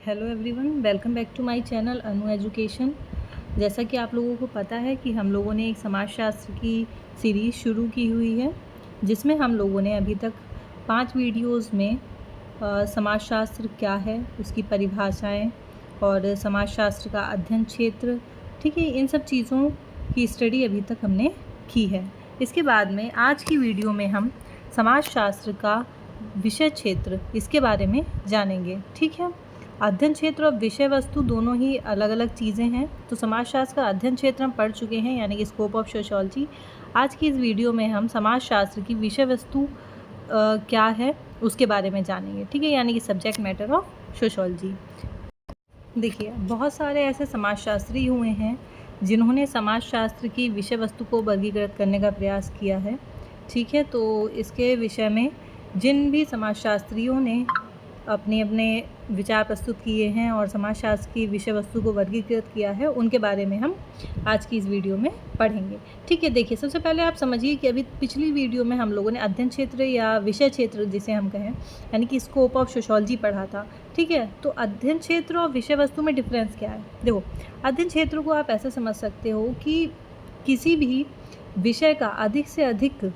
Hello everyone, welcome back to my channel Anu Education. जैसा कि आप लोगों को पता है कि हम लोगों ने एक समाजशास्त्र की सीरीज़ शुरू की हुई है, जिसमें हम लोगों ने अभी तक 5 वीडियोस में समाजशास्त्र क्या है, उसकी परिभाषाएं और समाजशास्त्र का अध्ययन क्षेत्र, ठीक है, इन सब चीज़ों की स्टडी अभी तक हमने की है। इसके बाद में आज की वीडियो में हम समाजशास्त्र का विषय क्षेत्र, इसके बारे में जानेंगे। ठीक है, अध्ययन क्षेत्र और विषय वस्तु दोनों ही अलग अलग चीज़ें हैं। तो समाजशास्त्र का अध्ययन क्षेत्र हम पढ़ चुके हैं, यानी कि स्कोप ऑफ सोशियोलॉजी। आज की इस वीडियो में हम समाजशास्त्र की विषय वस्तु क्या है उसके बारे में जानेंगे। ठीक है, यानी कि सब्जेक्ट मैटर ऑफ सोशियोलॉजी। देखिए, बहुत सारे ऐसे समाजशास्त्री हुए हैं जिन्होंने समाजशास्त्र की विषय वस्तु को वर्गीकृत करने का प्रयास किया है। ठीक है, तो इसके विषय में जिन भी समाजशास्त्रियों ने अपने अपने विचार प्रस्तुत किए हैं और समाजशास्त्र की विषय वस्तु को वर्गीकृत किया है, उनके बारे में हम आज की इस वीडियो में पढ़ेंगे। ठीक है, देखिए, सबसे पहले आप समझिए कि अभी पिछली वीडियो में हम लोगों ने अध्ययन क्षेत्र या विषय क्षेत्र जिसे हम कहें, यानी कि स्कोप ऑफ सोशियोलॉजी पढ़ा था। ठीक है, तो अध्ययन क्षेत्र और विषय वस्तु में डिफरेंस क्या है? देखो, अध्ययन क्षेत्र को आप ऐसे समझ सकते हो कि किसी भी विषय का अधिक से अधिक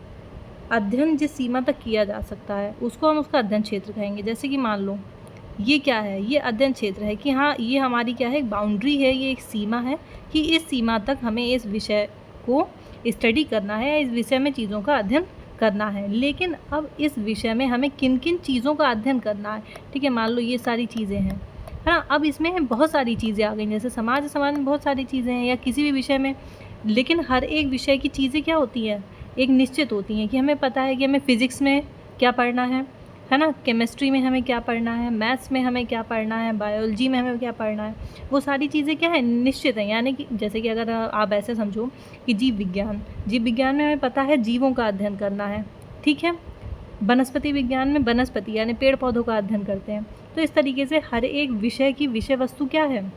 अध्ययन जिस सीमा तक किया जा सकता है उसको हम उसका अध्ययन क्षेत्र कहेंगे। जैसे कि मान लो ये क्या है, ये अध्ययन क्षेत्र है कि हाँ, ये हमारी क्या है, एक बाउंड्री है, ये एक सीमा है कि इस सीमा तक हमें इस विषय को स्टडी करना है या इस विषय में चीज़ों का अध्ययन करना है। लेकिन अब इस विषय में हमें किन किन चीज़ों का अध्ययन करना है, ठीक है, मान लो ये सारी चीज़ें हैं, है ना। अब इसमें बहुत सारी चीज़ें आ गई, जैसे समाज में बहुत सारी चीज़ें हैं या किसी भी विषय में, लेकिन हर एक विषय की चीज़ें क्या होती हैं, एक निश्चित होती हैं कि हमें पता है कि हमें फ़िज़िक्स में क्या पढ़ना है ना, केमिस्ट्री में हमें क्या पढ़ना है, मैथ्स में हमें क्या पढ़ना है, बायोलॉजी में हमें क्या पढ़ना है। वो सारी चीज़ें क्या है, निश्चित हैं। यानी कि जैसे कि अगर आप ऐसे समझो कि जीव विज्ञान में हमें पता है जीवों का अध्ययन करना है। ठीक है, वनस्पति विज्ञान में वनस्पति यानी पेड़ पौधों का अध्ययन करते हैं। तो इस तरीके से हर एक विषय की विषय वस्तु क्या है,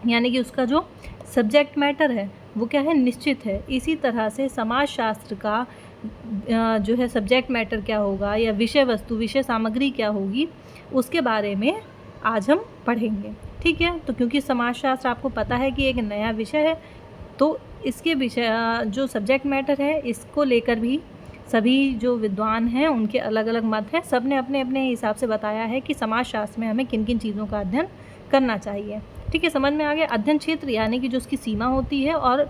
यानी कि उसका जो सब्जेक्ट मैटर है वो क्या है, निश्चित है। इसी तरह से समाजशास्त्र का जो है सब्जेक्ट मैटर क्या होगा या विषय वस्तु, विषय सामग्री क्या होगी, उसके बारे में आज हम पढ़ेंगे। ठीक है, तो क्योंकि समाजशास्त्र आपको पता है कि एक नया विषय है, तो इसके विषय जो सब्जेक्ट मैटर है इसको लेकर भी सभी जो विद्वान हैं उनके अलग अलग मत हैं। सब ने अपने अपने हिसाब से बताया है कि समाजशास्त्र में हमें किन किन चीज़ों का अध्ययन करना चाहिए। ठीक है, समझ में आ गया। अध्ययन क्षेत्र यानी कि जो उसकी सीमा होती है और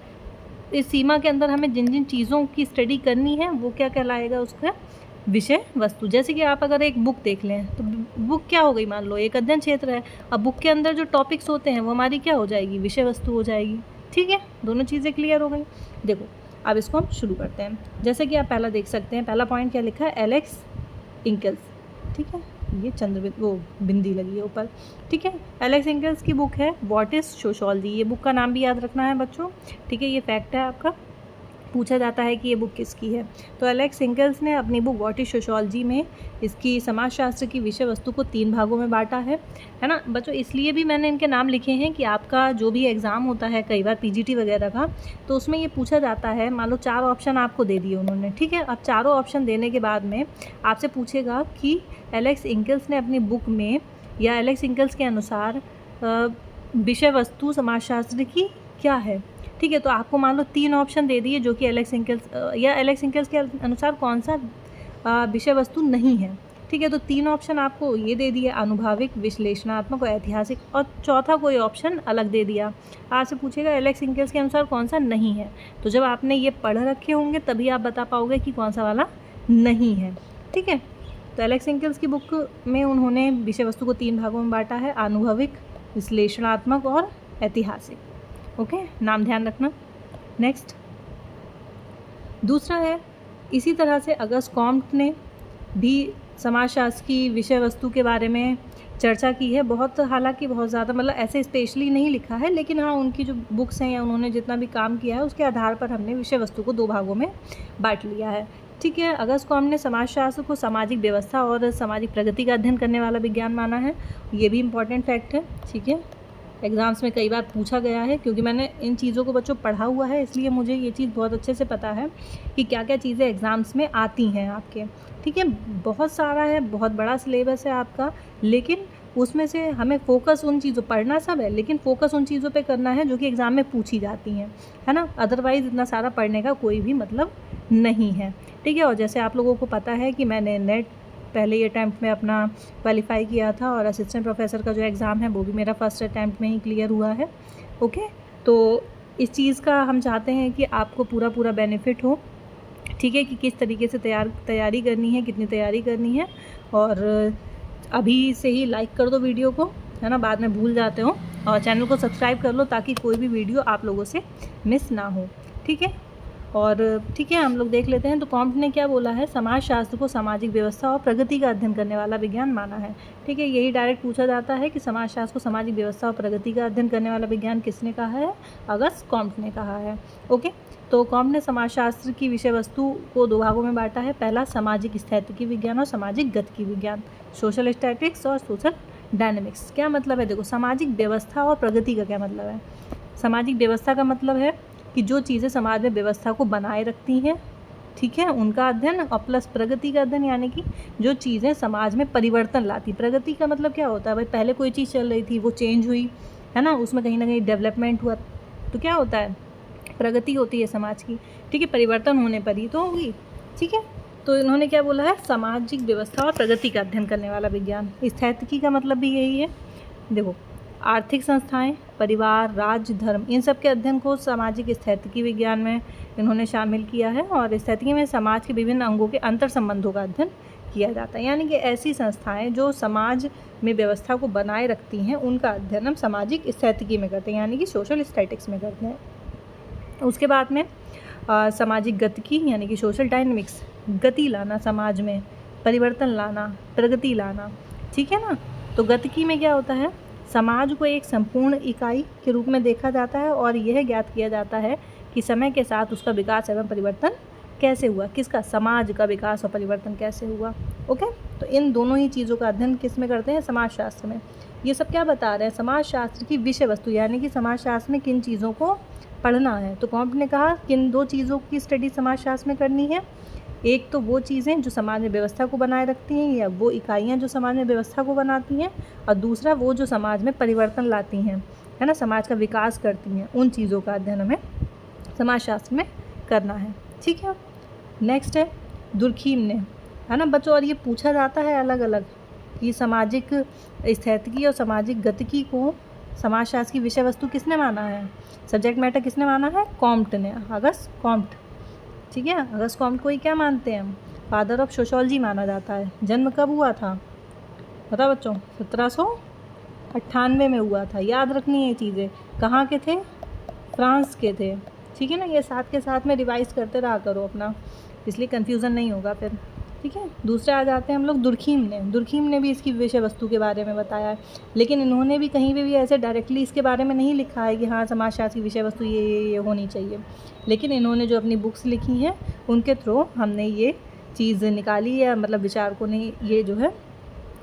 इस सीमा के अंदर हमें जिन जिन चीज़ों की स्टडी करनी है वो क्या कहलाएगा, उसका विषय वस्तु। जैसे कि आप अगर एक बुक देख लें तो बुक क्या हो गई, मान लो एक अध्ययन क्षेत्र है। अब बुक के अंदर जो टॉपिक्स होते हैं वो हमारी क्या हो जाएगी, विषय वस्तु हो जाएगी। ठीक है, दोनों चीज़ें क्लियर हो गई। देखो, अब इसको हम शुरू करते हैं। जैसे कि आप पहला देख सकते हैं, पहला पॉइंट क्या लिखा है, एलेक्स इंकल्स। ठीक है, ये वो बिंदी लगी है ऊपर। ठीक है, एलेक्स इंकल्स की बुक है व्हाट इज़ सोशियोलॉजी। ये बुक का नाम भी याद रखना है बच्चों। ठीक है, ये फैक्ट है आपका, पूछा जाता है कि ये बुक किसकी है। तो एलेक्स इंकल्स ने अपनी बुक व्हाट इज़ सोशियोलॉजी में इसकी समाजशास्त्र की विषय वस्तु को 3 भागों में बांटा है ना बच्चों। इसलिए भी मैंने इनके नाम लिखे हैं कि आपका जो भी एग्ज़ाम होता है कई बार पीजीटी वगैरह का, तो उसमें ये पूछा जाता है, मान लो 4 ऑप्शन आपको दे दिए उन्होंने। ठीक है, अब चारों ऑप्शन देने के बाद में आपसे पूछेगा कि एलेक्स इंकल्स ने अपनी बुक में या एलेक्स इंकल्स के अनुसार विषय वस्तु समाजशास्त्र की क्या है। ठीक है, तो आपको मान लो 3 ऑप्शन दे दिए जो कि एलेक्स इंकल्स के अनुसार कौन सा विषय वस्तु नहीं है। ठीक है, तो 3 ऑप्शन आपको ये दे दिए, अनुभाविक, विश्लेषणात्मक और ऐतिहासिक, और चौथा कोई ऑप्शन अलग दे दिया। आपसे पूछेगा एलेक्स इंकल्स के अनुसार कौन सा नहीं है। तो जब आपने ये पढ़ रखे होंगे तभी आप बता पाओगे कि कौन सा वाला नहीं है। ठीक है, तो एलेक्स इंकल्स की बुक में उन्होंने विषय वस्तु को 3 भागों में बांटा है, अनुभविक, विश्लेषणात्मक और ऐतिहासिक। ओके, नाम ध्यान रखना। नेक्स्ट, दूसरा है, इसी तरह से अगस्त कॉम्ट ने भी समाजशास्त्र की विषय वस्तु के बारे में चर्चा की है। हालांकि बहुत ज़्यादा, मतलब ऐसे स्पेशली नहीं लिखा है, लेकिन हाँ, उनकी जो बुक्स हैं या उन्होंने जितना भी काम किया है उसके आधार पर हमने विषय वस्तु को 2 भागों में बांट लिया है। ठीक है, अगस्त कॉम्ट ने समाजशास्त्र को सामाजिक व्यवस्था और सामाजिक प्रगति का अध्ययन करने वाला विज्ञान माना है। ये भी इम्पॉर्टेंट फैक्ट है। ठीक है, एग्ज़ाम्स में कई बार पूछा गया है, क्योंकि मैंने इन चीज़ों को बच्चों पढ़ा हुआ है, इसलिए मुझे ये चीज़ बहुत अच्छे से पता है कि क्या क्या चीज़ें एग्ज़ाम्स में आती हैं आपके। ठीक है, बहुत सारा है, बहुत बड़ा सिलेबस है आपका, लेकिन उसमें से हमें फोकस उन चीज़ों, पढ़ना सब है लेकिन फोकस उन चीज़ों पे करना है जो कि एग्ज़ाम में पूछी जाती हैं, है ना। अदरवाइज़ इतना सारा पढ़ने का कोई भी मतलब नहीं है, ठीक है। और जैसे आप लोगों को पता है कि मैंने नेट पहले ये अटैम्प्ट में अपना क्वालिफाई किया था और असिस्टेंट प्रोफेसर का जो एग्ज़ाम है वो भी मेरा फर्स्ट अटैम्प्ट में ही क्लियर हुआ है। ओके, तो इस चीज़ का हम चाहते हैं कि आपको पूरा बेनिफिट हो, ठीक है, कि किस तरीके से तैयारी करनी है, कितनी तैयारी करनी है। और अभी से ही लाइक कर दो वीडियो को, है ना, बाद में भूल जाते हो। और चैनल को सब्सक्राइब कर लो ताकि कोई भी वीडियो आप लोगों से मिस ना हो, ठीक है। और ठीक है, हम लोग देख लेते हैं। तो कॉम्ट ने क्या बोला है, समाजशास्त्र को सामाजिक व्यवस्था और प्रगति का अध्ययन करने वाला विज्ञान माना है, ठीक है। यही डायरेक्ट पूछा जाता है कि समाजशास्त्र को सामाजिक व्यवस्था और प्रगति का अध्ययन करने वाला विज्ञान किसने कहा है, अगस्त कॉम्ट ने कहा है। ओके, तो कॉम्ट ने समाजशास्त्र की विषय वस्तु को 2 भागों में बांटा है। पहला सामाजिक स्थैतिकी विज्ञान और सामाजिक गतिकी विज्ञान, सोशल स्टैटिक्स और सोशल डायनेमिक्स। क्या मतलब है, देखो, सामाजिक व्यवस्था और प्रगति का क्या मतलब है। सामाजिक व्यवस्था का मतलब है कि जो चीज़ें समाज में व्यवस्था को बनाए रखती हैं, ठीक है, उनका अध्ययन, और प्लस प्रगति का अध्ययन यानी कि जो चीज़ें समाज में परिवर्तन लाती। प्रगति का मतलब क्या होता है भाई, पहले कोई चीज़ चल रही थी, वो चेंज हुई, है ना, उसमें कहीं ना कहीं डेवलपमेंट हुआ, तो क्या होता है, प्रगति होती है समाज की, ठीक है। परिवर्तन होने पर ही तो होगी, ठीक है। तो इन्होंने क्या बोला है, सामाजिक व्यवस्था और प्रगति का अध्ययन करने वाला विज्ञान। स्थैतिकी का मतलब भी यही है, देखो, आर्थिक संस्थाएं, परिवार, राज्य, धर्म, इन सब के अध्ययन को सामाजिक स्थैतिकी विज्ञान में इन्होंने शामिल किया है। और स्थैतिकी में समाज के विभिन्न अंगों के अंतर संबंधों का अध्ययन किया जाता है, यानी कि ऐसी संस्थाएं जो समाज में व्यवस्था को बनाए रखती हैं उनका अध्ययन हम सामाजिक स्थैतिकी में करते हैं, यानी कि सोशल स्टैटिक्स में करते हैं। उसके बाद में सामाजिक गतिकी यानी कि सोशल डायनेमिक्स, गति लाना, समाज में परिवर्तन लाना, प्रगति लाना, ठीक है ना। तो गतिकी में क्या होता है, समाज को एक संपूर्ण इकाई के रूप में देखा जाता है और यह ज्ञात किया जाता है कि समय के साथ उसका विकास एवं परिवर्तन कैसे हुआ। किसका, समाज का विकास और परिवर्तन कैसे हुआ। ओके, तो इन दोनों ही चीज़ों का अध्ययन किस में करते हैं, समाजशास्त्र में। ये सब क्या बता रहे हैं, समाजशास्त्र की विषय वस्तु, यानी कि समाजशास्त्र में किन चीज़ों को पढ़ना है। तो कॉम्ट ने कहा किन 2 चीज़ों की स्टडी समाजशास्त्र में करनी है। एक तो वो चीज़ें जो समाज में व्यवस्था को बनाए रखती हैं या वो इकाइयाँ जो समाज में व्यवस्था को बनाती हैं, और दूसरा वो जो समाज में परिवर्तन लाती हैं, है ना, समाज का विकास करती हैं, उन चीज़ों का अध्ययन हमें समाजशास्त्र में करना है, ठीक है। नेक्स्ट है दुर्खीम ने, है ना बच्चों, और ये पूछा जाता है अलग अलग कि सामाजिक स्थैतिकी और सामाजिक गतिकी को समाजशास्त्र की विषय वस्तु किसने माना है, सब्जेक्ट मैटर किसने माना है, कॉम्ट ने, अगस्त कॉम्ट, ठीक है। अगस्त कॉम्ट को ही क्या मानते हैं हम, फादर ऑफ सोशोलॉजी माना जाता है। जन्म कब हुआ था, पता बच्चों, 1798 में हुआ था। याद रखनी है ये चीज़ें, कहाँ के थे, फ्रांस के थे, ठीक है ना। ये साथ के साथ में रिवाइज करते रहा करो अपना, इसलिए कन्फ्यूज़न नहीं होगा फिर, ठीक है। दूसरे आ जाते हैं हम लोग दुर्खीम ने भी इसकी विषय वस्तु के बारे में बताया है, लेकिन इन्होंने भी कहीं पे भी ऐसे डायरेक्टली इसके बारे में नहीं लिखा है कि हाँ समाजशास्त्र की विषय वस्तु ये होनी चाहिए, लेकिन इन्होंने जो अपनी बुक्स लिखी हैं उनके थ्रू हमने ये चीज़ निकाली है, मतलब विचारकों ने ये जो है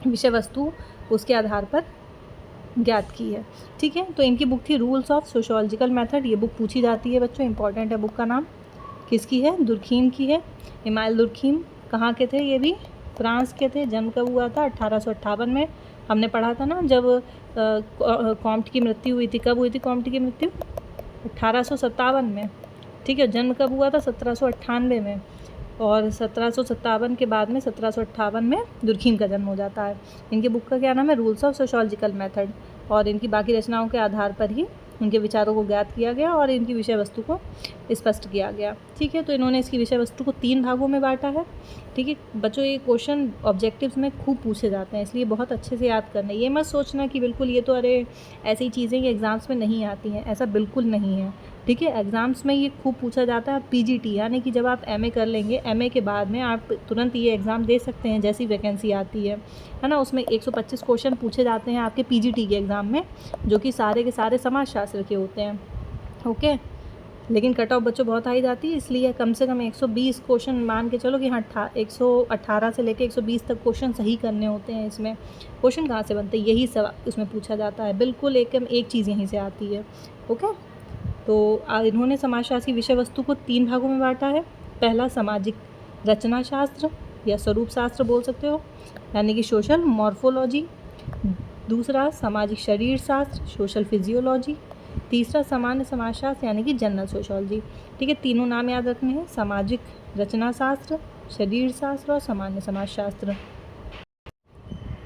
विषय वस्तु उसके आधार पर ज्ञात की है, ठीक है। तो इनकी बुक थी रूल्स ऑफ सोशोलॉजिकल मेथड। ये बुक पूछी जाती है बच्चों, इंपॉर्टेंट है। बुक का नाम किसकी है, दुर्खीम की है। इमाइल दुर्खीम कहाँ के थे, ये भी फ्रांस के थे। जन्म कब हुआ था, 1858 में। हमने पढ़ा था ना जब कॉम्ट की मृत्यु हुई थी, कब हुई थी कॉम्ट की मृत्यु, 1857 में, ठीक है। जन्म कब हुआ था, 1798 में, और 1757 के बाद में 1758 में दुर्खीम का जन्म हो जाता है। इनके बुक का क्या नाम है, रूल्स ऑफ सोशोलॉजिकल मेथड, और इनकी बाकी रचनाओं के आधार पर ही उनके विचारों को ज्ञात किया गया और इनकी विषय वस्तु को स्पष्ट किया गया, ठीक है। तो इन्होंने इसकी विषय वस्तु को 3 भागों में बांटा है, ठीक है बच्चों। ये क्वेश्चन ऑब्जेक्टिव्स में खूब पूछे जाते हैं, इसलिए बहुत अच्छे से याद करना है। ये मत सोचना कि बिल्कुल ये तो अरे ऐसी चीज़ें ये एग्ज़ाम्स में नहीं आती हैं, ऐसा बिल्कुल नहीं है, ठीक है। एग्ज़ाम्स में ये खूब पूछा जाता है। पीजीटी यानी कि जब आप एमए कर लेंगे, एमए के बाद में आप तुरंत ये एग्ज़ाम दे सकते हैं जैसी वैकेंसी आती है ना। उसमें 125 क्वेश्चन पूछे जाते हैं आपके पीजीटी के एग्ज़ाम में, जो कि सारे के सारे समाजशास्त्र के होते हैं, ओके। लेकिन कट ऑफ बच्चों बहुत हाई जाती है, इसलिए कम से कम 120 क्वेश्चन मान के चलो कि हाँ 118 से लेकर 120 तक क्वेश्चन सही करने होते हैं। इसमें क्वेश्चन कहाँ से बनते हैं, यही सब उसमें पूछा जाता है, बिल्कुल एक चीज़ यहीं से आती है, ओके। तो इन्होंने समाजशास्त्र की विषय वस्तु को 3 भागों में बांटा है। पहला सामाजिक रचना शास्त्र या स्वरूप शास्त्र बोल सकते हो, यानी कि सोशल मॉर्फोलॉजी। दूसरा सामाजिक शरीर शास्त्र सोशल फिजियोलॉजी, तीसरा सामान्य समाजशास्त्र यानी कि जनरल सोशोलॉजी। ठीक है, तीनों नाम याद रखने हैं, सामाजिक रचना शास्त्र, शरीर शास्त्र और सामान्य समाजशास्त्र।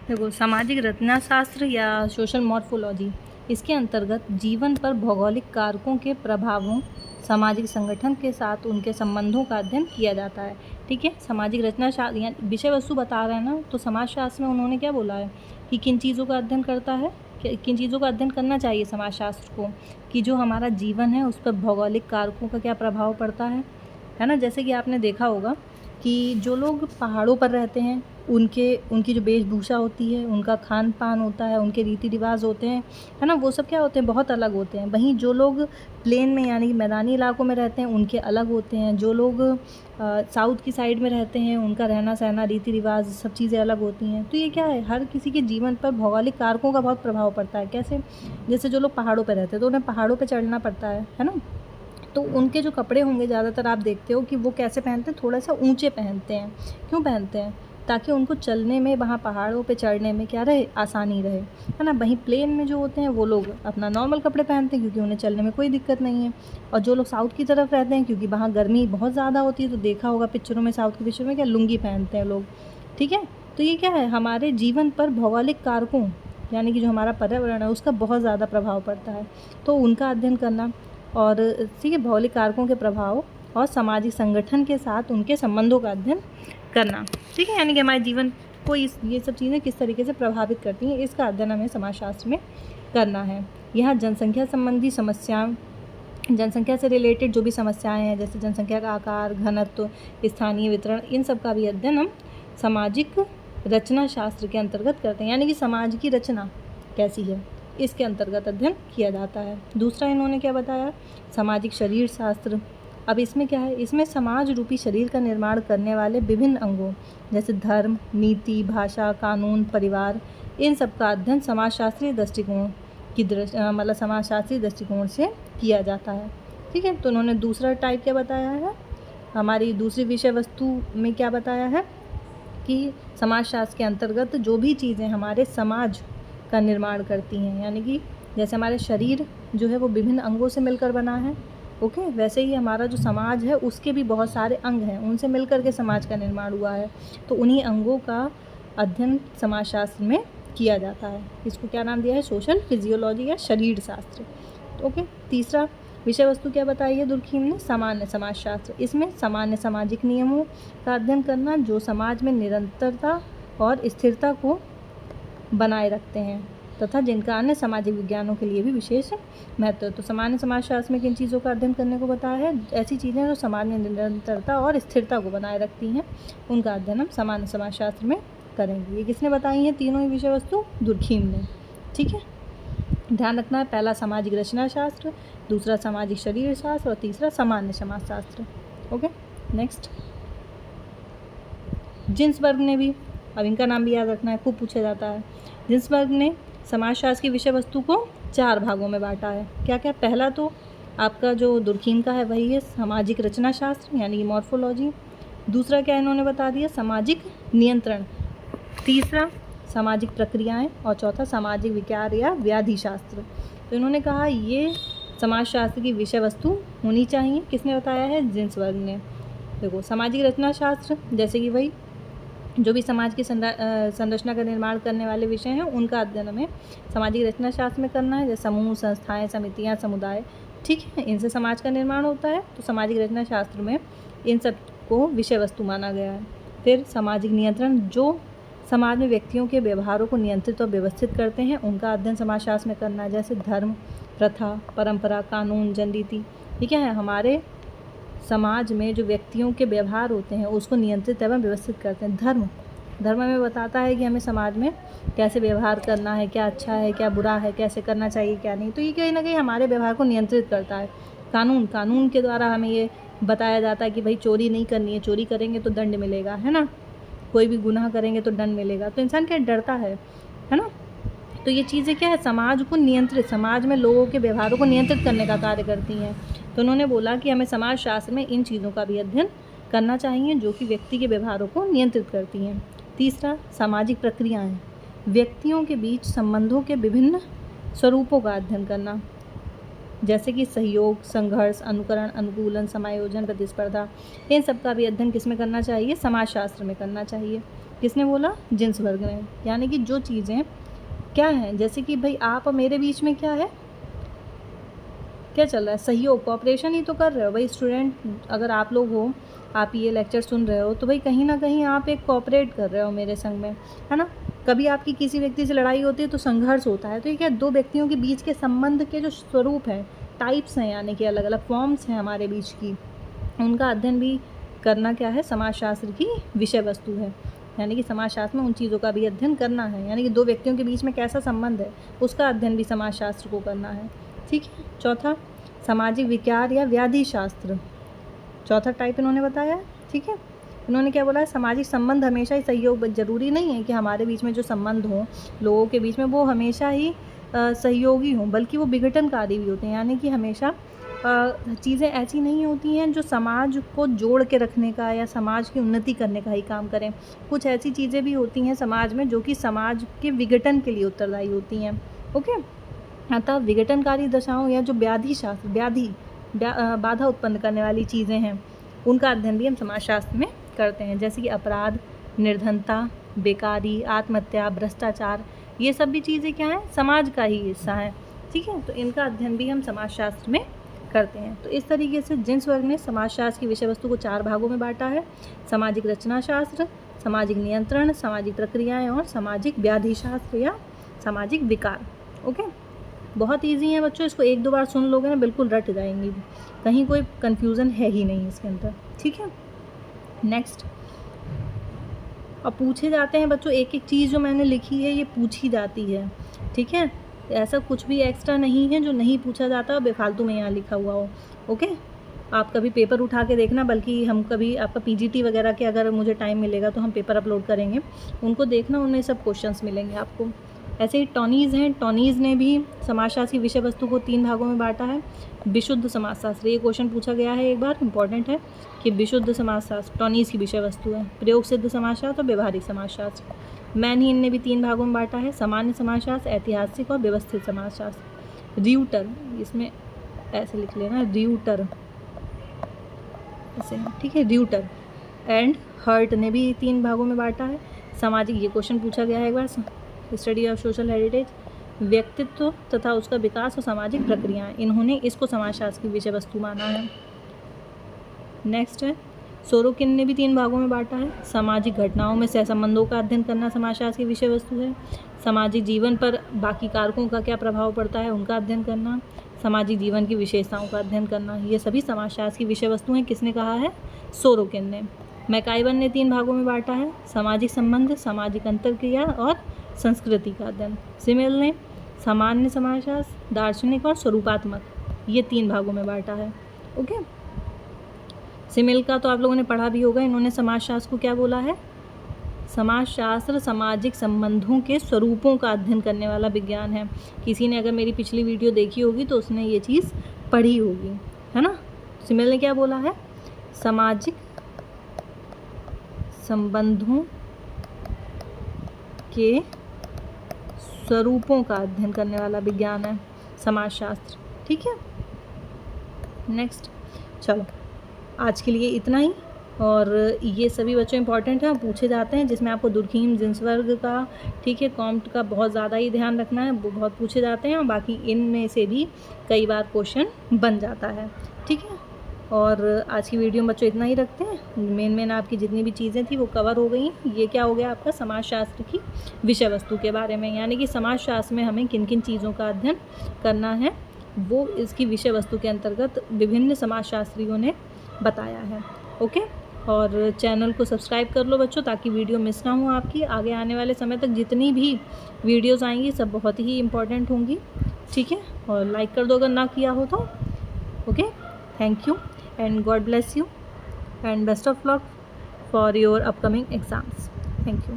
देखो, सामाजिक रचना शास्त्र या सोशल मॉर्फोलॉजी, इसके अंतर्गत जीवन पर भौगोलिक कारकों के प्रभावों, सामाजिक संगठन के साथ उनके संबंधों का अध्ययन किया जाता है। ठीक है, सामाजिक रचना शास्त्र यानी विषय वस्तु बता रहे हैं ना, तो समाजशास्त्र में उन्होंने क्या बोला है कि किन चीज़ों का अध्ययन करता है, किन चीज़ों का अध्ययन करना चाहिए समाजशास्त्र को, कि जो हमारा जीवन है उस पर भौगोलिक कारकों का क्या प्रभाव पड़ता है ना। जैसे कि आपने देखा होगा कि जो लोग पहाड़ों पर रहते हैं उनकी जो वेशभूषा होती है, उनका खान पान होता है, उनके रीति रिवाज होते हैं, है ना, वो सब क्या होते हैं, बहुत अलग होते हैं। वहीं जो लोग प्लेन में यानी कि मैदानी इलाकों में रहते हैं उनके अलग होते हैं। जो लोग साउथ की साइड में रहते हैं उनका रहना सहना रीति रिवाज सब चीज़ें अलग होती हैं। तो ये क्या है, हर किसी के जीवन पर भौगोलिक कारकों का बहुत प्रभाव पड़ता है। कैसे, जैसे जो लोग पहाड़ों पर रहते हैं तो उन्हें पहाड़ों पर चढ़ना पड़ता है ना, तो उनके जो कपड़े होंगे ज़्यादातर आप देखते हो कि वो कैसे पहनते हैं, थोड़ा सा ऊंचे पहनते हैं। क्यों पहनते हैं, ताकि उनको चलने में, वहाँ पहाड़ों पे चढ़ने में क्या रहे, आसानी रहे, है ना। वहीं प्लेन में जो होते हैं वो लोग अपना नॉर्मल कपड़े पहनते हैं क्योंकि उन्हें चलने में कोई दिक्कत नहीं है। और जो लोग साउथ की तरफ रहते हैं क्योंकि वहाँ गर्मी बहुत ज़्यादा होती है, तो देखा होगा पिक्चरों में, साउथ की पिक्चरों में क्या लुंगी पहनते हैं लोग। ठीक है, तो ये क्या है, हमारे जीवन पर भौगोलिक कारकों यानी कि जो हमारा पर्यावरण है उसका बहुत ज़्यादा प्रभाव पड़ता है, तो उनका अध्ययन करना। और ठीक है, भौगोलिक कारकों के प्रभाव और सामाजिक संगठन के साथ उनके संबंधों का अध्ययन करना। ठीक है, यानी कि हमारे जीवन को ये सब चीज़ें किस तरीके से प्रभावित करती हैं, इसका अध्ययन हमें समाजशास्त्र में करना है। यहाँ जनसंख्या संबंधी समस्याएं, जनसंख्या से रिलेटेड जो भी समस्याएं हैं, जैसे जनसंख्या का आकार, घनत्व, स्थानीय वितरण, इन सब का भी अध्ययन हम सामाजिक रचना शास्त्र के अंतर्गत करते हैं। यानी कि समाज की रचना कैसी है, इसके अंतर्गत अध्ययन किया जाता है। दूसरा इन्होंने क्या बताया, सामाजिक शरीर शास्त्र। अब इसमें क्या है, इसमें समाज रूपी शरीर का निर्माण करने वाले विभिन्न अंगों जैसे धर्म, नीति, भाषा, कानून, परिवार, इन सब का अध्ययन समाजशास्त्रीय दृष्टिकोण की मतलब समाजशास्त्रीय दृष्टिकोण से किया जाता है। ठीक है, तो उन्होंने दूसरा टाइप क्या बताया है, हमारी दूसरी विषय वस्तु में क्या बताया है कि समाजशास्त्र के अंतर्गत जो भी चीज़ें हमारे समाज का निर्माण करती हैं, यानी कि जैसे हमारे शरीर जो है वो विभिन्न अंगों से मिलकर बना है, ओके, वैसे ही हमारा जो समाज है उसके भी बहुत सारे अंग हैं, उनसे मिलकर के समाज का निर्माण हुआ है। तो उन्हीं अंगों का अध्ययन समाजशास्त्र में किया जाता है। इसको क्या नाम दिया है, सोशल फिजियोलॉजी या शरीर शास्त्र। ओके, तीसरा विषय वस्तु क्या बताई है दुर्खीम ने, सामान्य समाजशास्त्र। इसमें सामान्य सामाजिक नियमों का अध्ययन करना जो समाज में निरंतरता और स्थिरता को बनाए रखते हैं तथा जिनका अन्य सामाजिक विज्ञानों के लिए भी विशेष महत्व। तो सामान्य समाजशास्त्र में किन चीज़ों का अध्ययन करने को बताया है, ऐसी चीज़ें जो समाज में निरंतरता और स्थिरता को बनाए रखती हैं, उनका अध्ययन हम सामान्य समाजशास्त्र में करेंगे। ये किसने बताई हैं तीनों ही विषय वस्तु, दुर्खीम ने। ठीक है, ध्यान रखना है, पहला सामाजिक रचना शास्त्र, दूसरा सामाजिक शरीर शास्त्र और तीसरा सामान्य समाजशास्त्र। ओके, नेक्स्ट जिन्सबर्ग ने भी, अब इनका नाम भी याद रखना है, खूब पूछा जाता है। जिन्सबर्ग ने समाजशास्त्र की विषय वस्तु को 4 भागों में बांटा है। क्या क्या, पहला तो आपका जो दुर्खीम का है वही है सामाजिक रचना शास्त्र यानी कि मॉर्फोलॉजी। दूसरा क्या इन्होंने बता दिया, सामाजिक नियंत्रण। तीसरा सामाजिक प्रक्रियाएं और चौथा सामाजिक विकार या व्याधि शास्त्र। तो इन्होंने कहा ये समाजशास्त्र की विषय वस्तु होनी चाहिए। किसने बताया है, जिन्सबर्ग ने। देखो, सामाजिक रचना शास्त्र जैसे कि वही जो भी समाज की संरचना का निर्माण करने वाले विषय हैं उनका अध्ययन हमें सामाजिक रचना शास्त्र में करना है, जैसे समूह, संस्थाएं, समितियां, समुदाय। ठीक है, इनसे समाज का निर्माण होता है, तो सामाजिक रचना शास्त्र में इन सब को विषय वस्तु माना गया है। फिर सामाजिक नियंत्रण, जो समाज में व्यक्तियों के व्यवहारों को नियंत्रित और व्यवस्थित करते हैं, उनका अध्ययन समाजशास्त्र में करना है, जैसे धर्म, प्रथा, परंपरा, कानून, जनरीति। ठीक है, हमारे समाज में जो व्यक्तियों के व्यवहार होते हैं उसको नियंत्रित एवं व्यवस्थित करते हैं। धर्म हमें बताता है कि हमें समाज में कैसे व्यवहार करना है, क्या अच्छा है, क्या बुरा है, कैसे करना चाहिए, क्या नहीं। तो ये कहीं ना कहीं हमारे व्यवहार को नियंत्रित करता है। कानून के द्वारा हमें ये बताया जाता है कि भाई चोरी नहीं करनी है, चोरी करेंगे तो दंड मिलेगा, है ना, कोई भी गुनाह करेंगे तो दंड मिलेगा। तो इंसान क्या डरता है ना। तो ये चीज़ें क्या है, समाज को नियंत्रित, समाज में लोगों के व्यवहारों को नियंत्रित करने का कार्य करती हैं। तो उन्होंने बोला कि हमें समाजशास्त्र में इन चीज़ों का भी अध्ययन करना चाहिए जो कि व्यक्ति के व्यवहारों को नियंत्रित करती हैं। तीसरा सामाजिक प्रक्रियाएं, व्यक्तियों के बीच संबंधों के विभिन्न स्वरूपों का अध्ययन करना, जैसे कि सहयोग, संघर्ष, अनुकरण, अनुकूलन, समायोजन, प्रतिस्पर्धा। इन सब का भी अध्ययन किस में करना चाहिए? समाजशास्त्र में करना चाहिए। किसने बोला? जिन्सबर्ग ने। यानी कि जो चीज़ें क्या हैं, जैसे कि भाई आप और मेरे बीच में क्या है, क्या चल रहा है? सहयोग, कोऑपरेशन ही तो कर रहे हो भाई। स्टूडेंट अगर आप लोग हो, आप ये लेक्चर सुन रहे हो, तो भाई कहीं ना कहीं आप एक कोऑपरेट कर रहे हो मेरे संग में, है ना। कभी आपकी किसी व्यक्ति से लड़ाई होती है तो संघर्ष होता है। तो ये क्या, दो व्यक्तियों के बीच के संबंध के जो स्वरूप हैं, टाइप्स हैं, यानी कि अलग अलग फॉर्म्स हैं हमारे बीच की, उनका अध्ययन भी करना क्या है? समाजशास्त्र की विषय वस्तु है। यानी कि समाजशास्त्र में उन चीज़ों का भी अध्ययन करना है। यानी कि दो व्यक्तियों के बीच में कैसा संबंध है, उसका अध्ययन भी समाजशास्त्र को करना है। ठीक है। चौथा, सामाजिक विकार या व्याधि शास्त्र, चौथा टाइप इन्होंने बताया। ठीक है। इन्होंने क्या बोला है? सामाजिक संबंध हमेशा ही सहयोग, जरूरी नहीं है कि हमारे बीच में जो संबंध हों लोगों के बीच में वो हमेशा ही सहयोगी हों, बल्कि वो विघटनकारी भी होते हैं। यानी कि हमेशा चीज़ें ऐसी नहीं होती हैं जो समाज को जोड़ के रखने का या समाज की उन्नति करने का ही काम करें। कुछ ऐसी चीज़ें भी होती हैं समाज में जो कि समाज के विघटन के लिए उत्तरदायी होती हैं। ओके। अतः विघटनकारी दशाओं या जो व्याधि शास्त्र, बाधा उत्पन्न करने वाली चीज़ें हैं, उनका अध्ययन भी हम समाजशास्त्र में करते हैं। जैसे कि अपराध, निर्धनता, बेकारी, आत्महत्या, भ्रष्टाचार, ये सब भी चीज़ें क्या हैं? समाज का ही हिस्सा है। ठीक है। तो इनका अध्ययन भी हम समाजशास्त्र में करते हैं। तो इस तरीके से जिन्सबर्ग ने समाजशास्त्र की विषय वस्तु को 4 भागों में बांटा है: सामाजिक रचना शास्त्र, सामाजिक नियंत्रण, सामाजिक प्रक्रियाएं और सामाजिक व्याधि शास्त्र या सामाजिक विकार। ओके। बहुत ईजी है बच्चों, इसको 1-2 बार सुन लोगे ना बिल्कुल रट जाएंगी, कहीं कोई कन्फ्यूज़न है ही नहीं इसके अंदर। ठीक है। नेक्स्ट, अब पूछे जाते हैं बच्चों, एक एक चीज़ जो मैंने लिखी है ये पूछी जाती है। ठीक है। ऐसा कुछ भी एक्स्ट्रा नहीं है जो नहीं पूछा जाता और बेफालतू में यहाँ लिखा हुआ हो। ओके। आप कभी पेपर उठा के देखना, बल्कि हम कभी आपका पीजीटी वगैरह के अगर मुझे टाइम मिलेगा तो हम पेपर अपलोड करेंगे, उनको देखना, उनमें सब क्वेश्चंस मिलेंगे आपको। ऐसे ही टॉनीज़ हैं, टॉनीज़ ने भी समाजशास्त्र की विषय वस्तु को 3 भागों में बांटा है। विशुद्ध समाजशास्त्र, ये क्वेश्चन पूछा गया है एक बार, इंपॉर्टेंट है कि विशुद्ध समाजशास्त्र टॉनीज़ की विषय वस्तु है। प्रयोग सिद्ध समाजशास्त्र और व्यवहारिक समाजशास्त्र। मैनहीन ने भी 3 भागों में बांटा है: सामान्य समाजशास्त्र, ऐतिहासिक और व्यवस्थित समाजशास्त्र। र्यूटर, इसमें ऐसे लिख लेना, र्यूटर ऐसे, ठीक है, र्यूटर एंड हर्ट ने भी 3 भागों में बांटा है। सामाजिक, ये क्वेश्चन पूछा गया है एक बार, स्टडी ऑफ सोशल हेरिटेज, व्यक्तित्व तथा उसका विकास और सामाजिक प्रक्रियाएं, इन्होंने इसको समाजशास्त्र की विषय वस्तु माना है। नेक्स्ट है, सोरोकिन ने भी 3 भागों में बांटा है। सामाजिक घटनाओं में सहसंबंधों का अध्ययन करना समाजशास्त्र की विषय वस्तु है। सामाजिक जीवन पर बाकी कारकों का क्या प्रभाव पड़ता है, उनका अध्ययन करना। सामाजिक जीवन की विशेषताओं का अध्ययन करना, ये सभी समाजशास्त्र की विषय वस्तु हैं। किसने कहा है? सोरोकिन ने। मैकाइवन ने 3 भागों में बांटा है: सामाजिक संबंध, सामाजिक अंतरक्रिया और संस्कृति का अध्ययन। सिमेल ने सामान्य समाजशास्त्र, दार्शनिक और स्वरूपात्मक, ये 3 भागों में बांटा है। ओके। सिमेल का तो आप लोगों ने पढ़ा भी होगा। इन्होंने समाजशास्त्र को क्या बोला है? समाजशास्त्र सामाजिक संबंधों के स्वरूपों का अध्ययन करने वाला विज्ञान है। किसी ने अगर मेरी पिछली वीडियो देखी होगी तो उसने ये चीज़ पढ़ी होगी, है ना। सिमेल ने क्या बोला है? सामाजिक संबंधों के स्वरूपों का अध्ययन करने वाला विज्ञान है समाजशास्त्र। ठीक है। नेक्स्ट, चलो आज के लिए इतना ही। और ये सभी बच्चों इंपॉर्टेंट हैं, पूछे जाते हैं, जिसमें आपको दुर्खीम, जिन्सबर्ग का, ठीक है, कॉम्ट का बहुत ज़्यादा ही ध्यान रखना है, वो बहुत पूछे जाते हैं। और बाकी इनमें से भी कई बार क्वेश्चन बन जाता है। ठीक है। और आज की वीडियो में बच्चों इतना ही रखते हैं। मेन आपकी जितनी भी चीज़ें थी वो कवर हो गई। ये क्या हो गया आपका? समाजशास्त्र की विषय वस्तु के बारे में, यानी कि समाजशास्त्र में हमें किन किन चीज़ों का अध्ययन करना है वो इसकी विषय वस्तु के अंतर्गत विभिन्न समाजशास्त्रियों ने बताया है। ओके। और चैनल को सब्सक्राइब कर लो बच्चों, ताकि वीडियो मिस ना हो आपकी। आगे आने वाले समय तक जितनी भी वीडियोज़ आएंगी सब बहुत ही इम्पॉर्टेंट होंगी। ठीक है। और लाइक कर दो अगर ना किया हो तो। Okay. Thank you and God bless you and best of luck for your upcoming exams. Thank you.